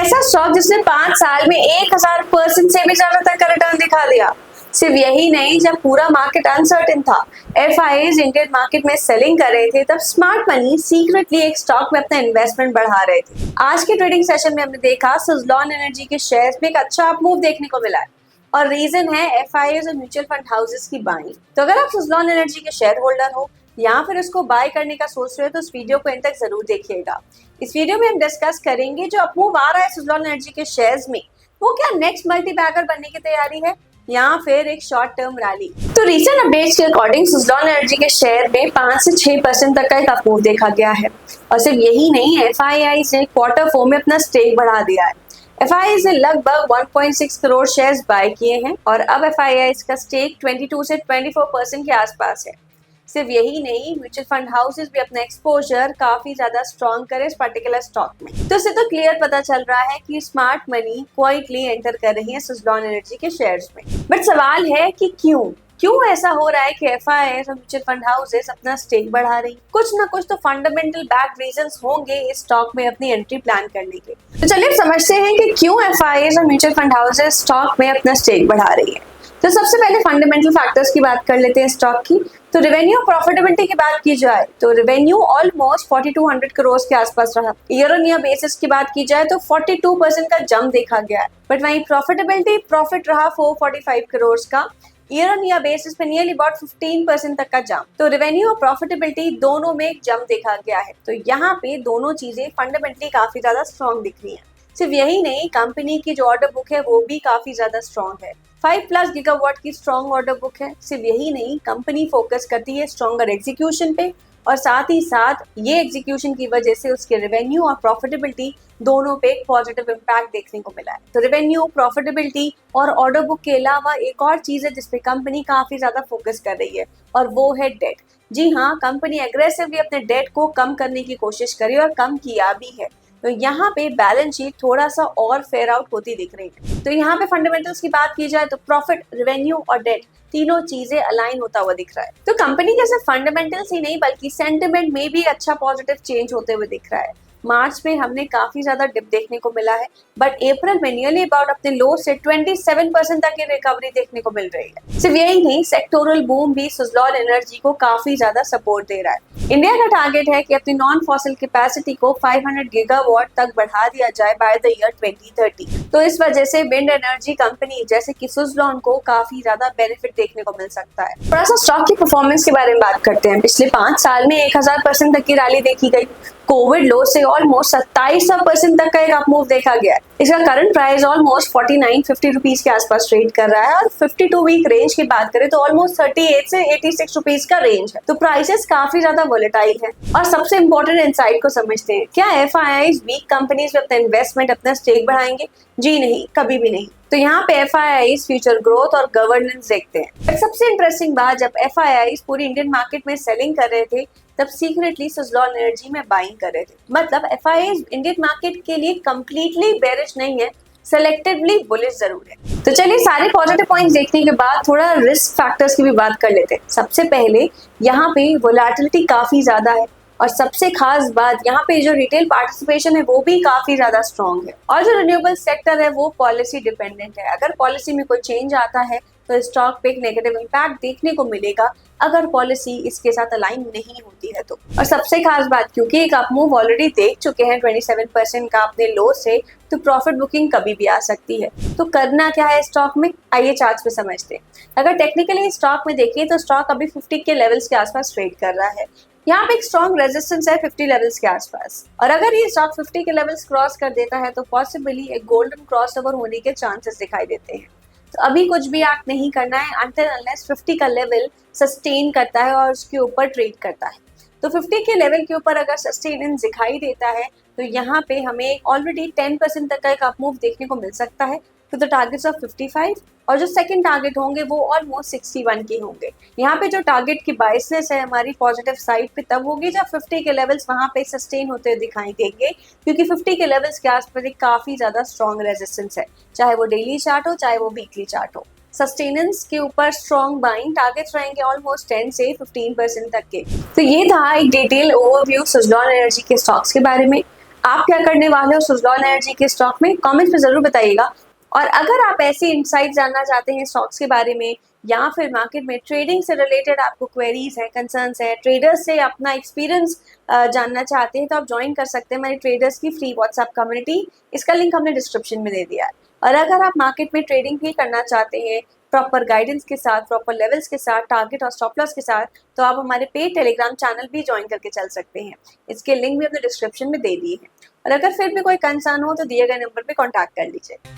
ऐसा स्टॉक जिसने 5 साल में 1000% से भी ज्यादा तक का रिटर्न दिखा दिया। सिर्फ यही नहीं, जब पूरा मार्केट अनसर्टेन था, एफआईआईज इंडियन मार्केट में सेलिंग कर रहे थे, तब स्मार्ट मनी सीक्रेटली एक स्टॉक में अपना इन्वेस्टमेंट बढ़ा रहे थे। आज के ट्रेडिंग सेशन में हमने देखा सुज़लॉन एनर्जी के शेयर्स में एक अच्छा अप मूव देखने को मिला है और रीजन है एफआईआईज और म्यूचुअल फंड हाउसेस की बाइंग। तो अगर आप सुज़लॉन एनर्जी के शेयर होल्डर हो या फिर इसको बाय करने का सोच रहे हो तो इस वीडियो को एंड तक जरूर देखिएगा। इस वीडियो में हम डिस्कस करेंगे जो अप मूव आ रहा है सुज़लॉन एनर्जी के शेयर्स में, वो क्या नेक्स्ट मल्टी बैगर बनने की तैयारी है या फिर एक शॉर्ट टर्म रैली। तो रीसेंट अपडेट्स के अकॉर्डिंग सुज़लॉन एनर्जी के शेयर में 5 से 6% तक का एक अप मूव देखा गया है। और सिर्फ यही नहीं, एफआईआईज ने क्वार्टर 4 में अपना स्टेक बढ़ा दिया है। एफआईआईज ने लगभग 1.6 करोड़ शेयर्स बाय किए हैं और अब एफआईआईज का स्टेक 22 से 24% के आसपास है। सिर्फ यही नहीं, म्यूचुअल फंड हाउसेस भी अपना एक्सपोजर काफी ज्यादा स्ट्रॉन्ग करे इस पर्टिकुलर स्टॉक में। तो इससे तो क्लियर पता चल रहा है कि स्मार्ट मनी क्वाइटली एंटर कर रही है सुज़लॉन एनर्जी के शेयर्स में। बट सवाल है कि क्यों ऐसा हो रहा है कि एफआईआईज और म्यूचुअल फंड हाउसेस अपना स्टेक बढ़ा रही। कुछ ना कुछ तो फंडामेंटल बैक रीजंस होंगे इस स्टॉक में अपनी एंट्री प्लान करने के। तो चलिए समझते हैं कि क्यों एफआईआईज और म्यूचुअल फंड हाउसेस स्टॉक में अपना स्टेक बढ़ा रही है। तो सबसे पहले फंडामेंटल फैक्टर्स की बात कर लेते हैं स्टॉक की। तो रेवेन्यू प्रॉफिटेबिलिटी की बात की जाए तो रेवेन्यू ऑलमोस्ट 4200 करोड़ के आसपास रहा। ईयर ऑन ईयर बेसिस की बात की जाए तो 42% का जंप देखा गया है। बट वहीं प्रॉफिट रहा 445 करोड़ का। ईयर ऑन ईयर बेसिस पे नियरली अबाउट 15% तक का जंप। तो रेवेन्यू और प्रॉफिटेबिलिटी दोनों में एक जंप देखा गया है। तो यहाँ पे दोनों चीजें फंडामेंटली काफी ज्यादा स्ट्रॉन्ग दिख रही है। सिर्फ यही नहीं, कंपनी की जो ऑर्डर बुक है वो भी काफी ज्यादा स्ट्रॉन्ग है। 5+ गीगावाट की स्ट्रॉन्ग ऑर्डर बुक है। सिर्फ यही नहीं, कंपनी फोकस करती है स्ट्रॉन्गर एग्जीक्यूशन पे और साथ ही साथ ये एग्जीक्यूशन की वजह से उसके रेवेन्यू और प्रॉफिटेबिलिटी दोनों पे एक पॉजिटिव इम्पैक्ट देखने को मिला है। तो रेवेन्यू, प्रॉफिटेबिलिटी और ऑर्डर बुक के अलावा एक और चीज है जिसपे कंपनी काफी ज्यादा फोकस कर रही है और वो है डेट। जी हाँ, कंपनी एग्रेसिवली अपने डेट को कम करने की कोशिश करी और कम किया भी है। तो यहाँ पे बैलेंस शीट थोड़ा सा और फेयर आउट होती दिख रही है। तो यहाँ पे फंडामेंटल्स की बात की जाए तो प्रॉफिट, रेवेन्यू और डेट तीनों चीजें अलाइन होता हुआ दिख रहा है। तो कंपनी के सिर्फ फंडामेंटल्स ही नहीं बल्कि सेंटिमेंट में भी अच्छा पॉजिटिव चेंज होते हुए दिख रहा है। मार्च में हमने काफी ज्यादा डिप देखने को मिला है, बट अप्रैल में नियरली अबाउट अपने लो से 27% तक की रिकवरी देखने को मिल रही है। सिर्फ यही नहीं, सेक्टोरल बूम भी सुज़लॉन एनर्जी को काफी ज्यादा सपोर्ट दे रहा है। इंडिया का टारगेट है कि अपनी नॉन फॉसिल कैपेसिटी को 500 गीगावाट तक बढ़ा दिया जाए बाय द ईयर 2030। तो इस वजह से विंड एनर्जी कंपनी जैसे कि सुज़लॉन को काफी ज्यादा बेनिफिट देखने को मिल सकता है। थोड़ा सा स्टॉक की परफॉर्मेंस के बारे में बात करते हैं। पिछले 5 साल में 1000% तक की रैली देखी गई। कोविड लो से ऑलमोस्ट 27% तक का एक अप मूव देखा गया है। इसका करंट प्राइस ऑलमोस्ट 49-50 रुपीज के आसपास ट्रेड कर रहा है और 52 वीक रेंज की बात करें तो ऑलमोस्ट 38 से 86 रुपीज का रेंज है। तो प्राइसेस काफी ज्यादा वोलेटाइल है। और सबसे इंपॉर्टेंट इंसाइट को समझते हैं, क्या एफआईआईज वीक कंपनीज में अपना इन्वेस्टमेंट, अपना स्टेक बढ़ाएंगे? जी नहीं, कभी भी नहीं। तो यहाँ पे एफआईआईज फ्यूचर ग्रोथ और गवर्नेंस देखते हैं। सबसे इंटरेस्टिंग बात, जब एफआईआईज पूरी इंडियन मार्केट में सेलिंग कर रहे थे तब सीक्रेटली सुज़लॉन एनर्जी में बाइंग कर रहे थे। मतलब एफआईआईज इंडियन मार्केट के लिए कंप्लीटली बेरिश नहीं है, सेलेक्टिवली बुलिश जरूर है। तो चलिए सारे पॉजिटिव पॉइंट्स देखने के बाद थोड़ा रिस्क फैक्टर्स की भी बात कर लेते हैं। सबसे पहले यहाँ पे वोलेटिलिटी काफी ज्यादा है और सबसे खास बात यहाँ पे जो रिटेल पार्टिसिपेशन है वो भी काफी ज्यादा स्ट्रॉन्ग है। और जो रिन्यूएबल सेक्टर है वो पॉलिसी डिपेंडेंट है। अगर पॉलिसी में कोई चेंज आता है तो स्टॉक पे एक नेगेटिव इम्पैक्ट देखने को मिलेगा अगर पॉलिसी इसके साथ अलाइन नहीं होती है तो। और सबसे खास बात, क्योंकि एक अप मूव ऑलरेडी देख चुके हैं 27% का अपने लो से, तो प्रॉफिट बुकिंग कभी भी आ सकती है। तो करना क्या है स्टॉक में, आइए चार्ट्स पे समझते हैं। अगर टेक्निकली स्टॉक में देखिए तो स्टॉक अभी 50 के लेवल्स के आसपास ट्रेड कर रहा है। यहाँ पे एक स्ट्रॉन्ग रेजिस्टेंस है 50 लेवल्स के आसपास और अगर ये स्टॉक 50 के लेवल्स क्रॉस कर देता है तो पॉसिबली एक गोल्डन क्रॉसओवर होने के चांसेस दिखाई देते हैं। तो अभी कुछ भी एक्ट नहीं करना है अनटिल अनलेस 50 का लेवल सस्टेन करता है और उसके ऊपर ट्रेड करता है। तो 50 के लेवल के ऊपर अगर सस्टेनेंस दिखाई देता है तो यहाँ पे हमें ऑलरेडी 10% तक का एक अप मूव देखने को मिल सकता है टू द टारगेट्स ऑफ 55 और जो सेकंड टारगेट होंगे वो ऑलमोस्ट 61 के होंगे। यहाँ पे जो टारगेट की बाइसनेस है हमारी पॉजिटिव साइड पे तब होगी जब 50 के लेवल्स वहाँ पे सस्टेन होते हुए दिखाई देंगे, क्योंकि 50 के लेवल्स के आसपास एक काफी ज्यादा स्ट्रॉन्ग रेजिस्टेंस है, चाहे वो डेली चार्ट हो चाहे वो वीकली चार्ट हो। सस्टेनेंस के ऊपर स्ट्रॉन्ग बाइंग टारगेट्स रहेंगे ऑलमोस्ट 10 से 15% तक के। तो ये था एक डिटेल ओवरव्यू सुज़लॉन एनर्जी के स्टॉक्स के बारे में। आप क्या करने वाले हो सुज़लॉन एनर्जी के स्टॉक में, कमेंट्स में ज़रूर बताइएगा। और अगर आप ऐसी इनसाइट जानना चाहते हैं स्टॉक्स के बारे में या फिर मार्केट में ट्रेडिंग से रिलेटेड आपको क्वेरीज है, कंसर्न्स है, ट्रेडर्स से अपना एक्सपीरियंस जानना चाहते हैं, तो आप ज्वाइन कर सकते हैं हमारी ट्रेडर्स की फ्री व्हाट्सएप कम्युनिटी। इसका लिंक हमने डिस्क्रिप्शन में दे दिया है। और अगर आप मार्केट में ट्रेडिंग भी करना चाहते हैं प्रॉपर गाइडेंस के साथ, प्रॉपर लेवल्स के साथ, टारगेट और स्टॉप लॉस के साथ, तो आप हमारे पेड टेलीग्राम चैनल भी ज्वाइन करके चल सकते हैं। इसके लिंक भी हमने डिस्क्रिप्शन में दे दिए हैं। और अगर फिर भी कोई कंसर्न हो तो दिए गए नंबर पे कांटेक्ट कर लीजिए।